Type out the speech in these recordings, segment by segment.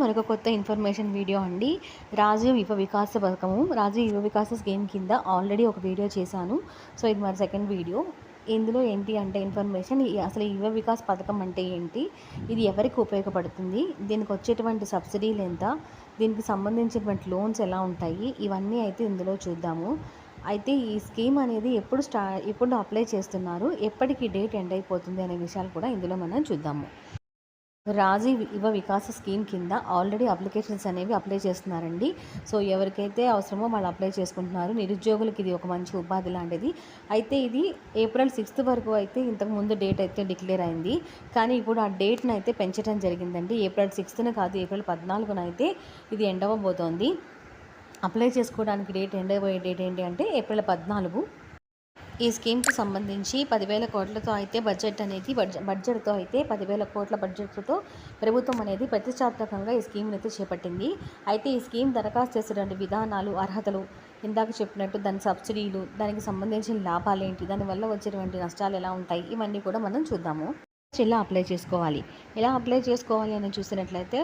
మరొక కొత్త information video అండి. రాజీవ్ యువ వికాస పథకము, రాజీవ్ యువ వికాస స్కీమ్ కింద ఆల్రెడీ ఒక వీడియో చేశాను. సో ఇది మరి సెకండ్ వీడియో. ఇందులో ఏంటి అంటే ఇన్ఫర్మేషన్, అసలు యువ వికాస్ పథకం అంటే ఏంటి, ఇది ఎవరికి ఉపయోగపడుతుంది, దీనికి వచ్చేటువంటి సబ్సిడీలు ఎంత, దీనికి సంబంధించినటువంటి లోన్స్ ఎలా ఉంటాయి, ఇవన్నీ అయితే ఇందులో చూద్దాము. అయితే ఈ స్కీమ్ అనేది ఎప్పుడు అప్లై చేస్తున్నారు, ఎప్పటికి డేట్ ఎండ్ అయిపోతుంది అనే విషయాలు కూడా ఇందులో మనం చూద్దాము. రాజీవ్ యువ వికాస స్కీమ్ కింద ఆల్రెడీ అప్లికేషన్స్ అనేవి అప్లై చేస్తున్నారండి. సో ఎవరికైతే అవసరమో వాళ్ళు అప్లై చేసుకుంటున్నారు. నిరుద్యోగులకి ఇది ఒక మంచి ఉపాధి లాంటిది. అయితే ఇది April 6 వరకు అయితే ఇంతకుముందు డేట్ అయితే డిక్లేర్ అయింది. కానీ ఇప్పుడు ఆ డేట్ని అయితే పెంచడం జరిగిందండి. April 6న కాదు, April 14న అయితే ఇది ఎండ్ అవ్వబోతోంది. అప్లై చేసుకోవడానికి ఎండ్ అయిపోయే డేట్ ఏంటి అంటే April 14. ఈ స్కీమ్కి సంబంధించి 10,000 కోట్లతో అయితే బడ్జెట్తో అయితే 10,000 కోట్ల బడ్జెట్తో ప్రభుత్వం అనేది ప్రతిష్టాత్మకంగా ఈ స్కీమ్ని అయితే చేపట్టింది. అయితే ఈ స్కీమ్ దరఖాస్తు చేసేటువంటి విధానాలు, అర్హతలు, ఇందాక చెప్పినట్టు దాని సబ్సిడీలు, దానికి సంబంధించిన లాభాలు ఏంటి, దానివల్ల వచ్చేటువంటి నష్టాలు ఎలా ఉంటాయి, ఇవన్నీ కూడా మనం చూద్దాము. ఎలా అప్లై చేసుకోవాలి, అని చూసినట్లయితే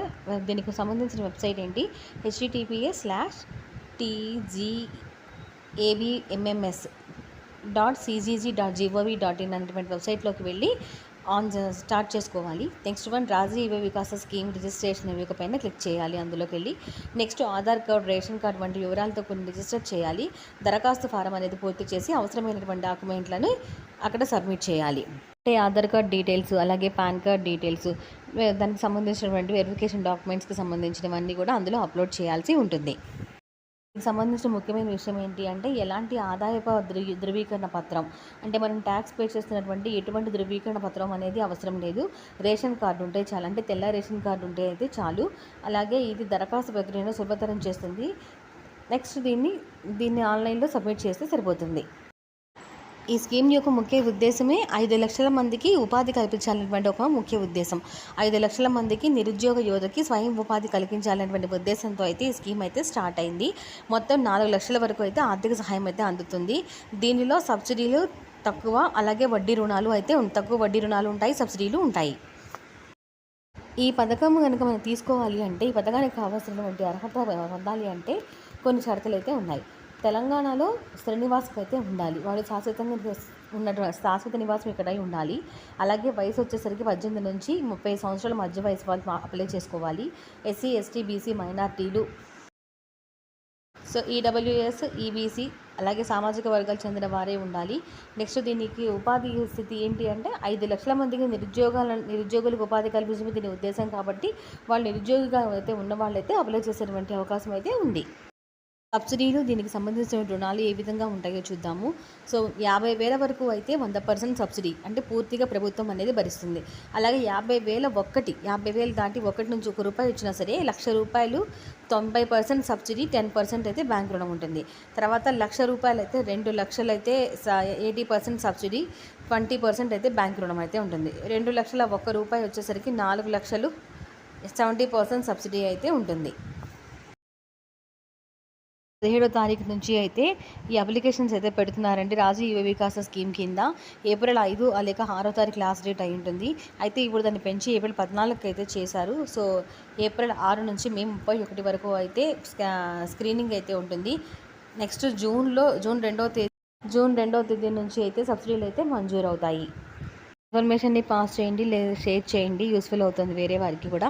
దీనికి సంబంధించిన వెబ్సైట్ ఏంటి, https://tgabmms.cgg.gov.in అనేటువంటి వెబ్సైట్లోకి వెళ్ళి స్టార్ట్ చేసుకోవాలి. నెక్స్ట్ రాజీవ్ యువ వికాస స్కీమ్ రిజిస్ట్రేషన్ పైన క్లిక్ చేయాలి. అందులోకి వెళ్ళి next Aadhaar card, ration card వంటి వివరాలతో కొన్ని రిజిస్టర్ చేయాలి. దరఖాస్తు ఫారం అనేది పూర్తి చేసి అవసరమైనటువంటి డాక్యుమెంట్లను అక్కడ సబ్మిట్ చేయాలి. అంటే ఆధార్ కార్డ్ డీటెయిల్స్, అలాగే పాన్ కార్డ్ డీటెయిల్స్, దానికి సంబంధించినటువంటి వెరిఫికేషన్ డాక్యుమెంట్స్కి సంబంధించినవన్నీ కూడా అందులో అప్లోడ్ చేయాల్సి ఉంటుంది. దీనికి సంబంధించిన ముఖ్యమైన విషయం ఏంటి అంటే, ఎలాంటి ఆదాయపు ధృవీకరణ పత్రం, అంటే మనం ట్యాక్స్ పే చేస్తున్నటువంటి ఎటువంటి ధృవీకరణ పత్రం అనేది అవసరం లేదు. రేషన్ కార్డు ఉంటే చాలు, అంటే తెల్ల రేషన్ కార్డు ఉంటే అయితే చాలు. అలాగే ఇది దరఖాస్తు ప్రక్రియను సులభతరం చేస్తుంది. నెక్స్ట్ దీన్ని ఆన్లైన్లో సబ్మిట్ చేస్తే సరిపోతుంది. ఈ స్కీమ్ యొక్క ముఖ్య ఉద్దేశమే 5 లక్షల మందికి ఉపాధి కల్పించాలనేటువంటి ఒక ముఖ్య ఉద్దేశం. 5 లక్షల మందికి నిరుద్యోగ యువతకి స్వయం ఉపాధి కలిగించాలనేటువంటి ఉద్దేశంతో అయితే ఈ స్కీమ్ అయితే స్టార్ట్ అయింది. మొత్తం 4 లక్షల వరకు అయితే ఆర్థిక సహాయం అయితే అందుతుంది. దీనిలో సబ్సిడీలు తక్కువ, అలాగే వడ్డీ రుణాలు అయితే తక్కువ వడ్డీ రుణాలు ఉంటాయి, సబ్సిడీలు ఉంటాయి. ఈ పథకం కనుక మనం తీసుకోవాలి అంటే, ఈ పథకానికి కావాల్సినటువంటి అర్హత పొందాలి అంటే కొన్ని షరతులు అయితే ఉన్నాయి. తెలంగాణలో స్థిర నివాసం అయితే ఉండాలి, వాడు శాశ్వత నివాసం ఇక్కడ ఉండాలి. అలాగే వయసు వచ్చేసరికి 18 నుంచి 30 సంవత్సరాల మధ్య వయసు వాళ్ళు అప్లై చేసుకోవాలి. SC, ST, BC మైనార్టీలు, సో EWS, EBC, అలాగే సామాజిక వర్గాలకు చెందిన వారే ఉండాలి. నెక్స్ట్ దీనికి ఉపాధి స్థితి ఏంటి అంటే, 5 లక్షల మందికి నిరుద్యోగులకు ఉపాధి కల్పించడం దీని ఉద్దేశం కాబట్టి వాళ్ళు నిరుద్యోగిగా అయితే ఉన్న వాళ్ళైతే అప్లై చేసేటువంటి అవకాశం అయితే ఉంది. సబ్సిడీలు, దీనికి సంబంధించిన రుణాలు ఏ విధంగా ఉంటాయో చూద్దాము. సో 50,000 వరకు అయితే 100% సబ్సిడీ, అంటే పూర్తిగా ప్రభుత్వం అనేది భరిస్తుంది. అలాగే 50,000 దాటి 1 నుంచి 1 రూపాయి ఇచ్చినా సరే, ₹1,00,000 90% సబ్సిడీ, 10% అయితే బ్యాంక్ రుణం ఉంటుంది. తర్వాత ₹1,00,000 అయితే 2 లక్షలు అయితే 80% సబ్సిడీ, 20% అయితే బ్యాంక్ రుణం అయితే ఉంటుంది. 2 లక్షల 1 రూపాయి వచ్చేసరికి 4 లక్షలు 70% సబ్సిడీ అయితే ఉంటుంది. 17వ తారీఖు నుంచి అయితే ఈ అప్లికేషన్స్ అయితే పెడుతున్నారండి. రాజీవ్ యువ వికాస స్కీమ్ కింద April 5 లేక 6వ తారీఖు లాస్ట్ డేట్ అయి ఉంటుంది. అయితే ఇప్పుడు దాన్ని పెంచి April 14కి అయితే చేశారు. సో April 6 నుంచి May 31 వరకు అయితే స్క్రీనింగ్ అయితే ఉంటుంది. నెక్స్ట్ జూన్ 2వ తేదీ నుంచి అయితే సబ్సిడీలు అయితే మంజూరు అవుతాయి. ఇన్ఫర్మేషన్ని పాస్ చేయండి లేదా షేర్ చేయండి, యూస్ఫుల్ అవుతుంది వేరే వారికి కూడా.